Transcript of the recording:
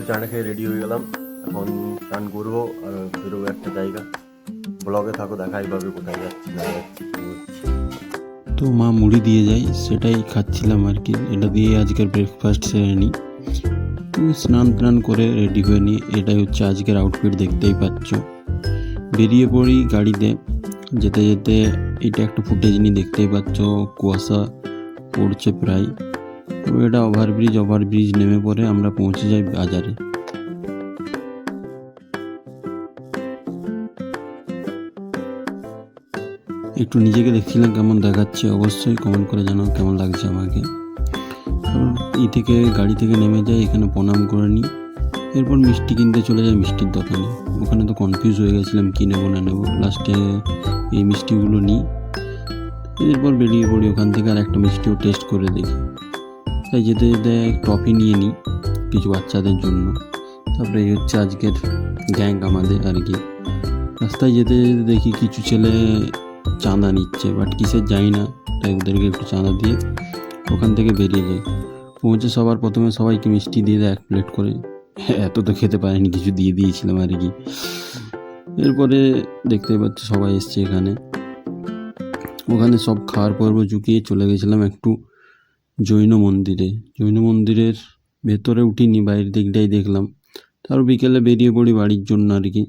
চানা খেয়ে রেডি হয়ে গেলাম। এখন চান করবো আর বেরোবো একটা জায়গা। ব্লগে থাকো, দেখাই পাবে কোথায় যাচ্ছি না যাচ্ছি কি করছি। তো মা মুড়ি দিয়ে যায়, সেটাই খাচ্ছিলাম আর কি। এটা দিয়ে আজকের ব্রেকফাস্ট সেরে নিই। স্নান টান করে রেডি হয়ে নিই। এটাই হচ্ছে আজকের আউটফিট, দেখতেই পাচ্ছ। বেরিয়ে পড়ি গাড়িতে। যেতে যেতে এটা একটা ফুটেজ নিই, দেখতেই পাচ্ছ কুয়াশা পড়ছে প্রায়। তো এটা ওভারব্রিজ নেমে পড়ে আমরা পৌঁছে যাই বাজারে। একটু নিজেকে দেখছিলাম কেমন দেখাচ্ছে, অবশ্যই কমেন্ট করে জানাও কেমন লাগছে আমাকে। থেকে গাড়ি থেকে নেমে যাই, এখানে প্রণাম করে নিই। এরপর মিষ্টি কিনতে চলে যাই মিষ্টির দোকানে। ওখানে তো কনফিউজ হয়ে গেছিলাম কী নেবো না নেবো, লাস্টে এই মিষ্টিগুলো নিই। এরপর বেরিয়ে পড়ি ওখান থেকে, আর একটা মিষ্টিও টেস্ট করে দেখি। তাই যেতে যেতে টফি নিয়ে নিই কিছু বাচ্চাদের জন্য। তারপরে এই হচ্ছে আজকের গ্যাং আমাদের আর কি। রাস্তায় যেতে যেতে দেখি কিছু ছেলে চাঁদা নিচ্ছে, বাট কিসের জানি না। তাই ওদেরকে একটু চাঁদা দিয়ে ওখান থেকে বেরিয়ে যাই। পৌঁছে সবার প্রথমে সবাইকে মিষ্টি দিয়ে দেয় 1 প্লেট করে। এত তো খেতে পারিনি, কিছু দিয়ে দিয়েছিলাম আর কি। এরপরে দেখতে পাচ্ছি সবাই এসছে এখানে। ওখানে সব খাওয়ার পর্ব চুকিয়ে চলে গেছিলাম একটু জৈন মন্দিরের ভেতরে উঠিনি, বাইরের দিকটাই দেখলাম। তারপর বিকেলে বেরিয়ে পড়ি বাড়ির জন্য আর কি।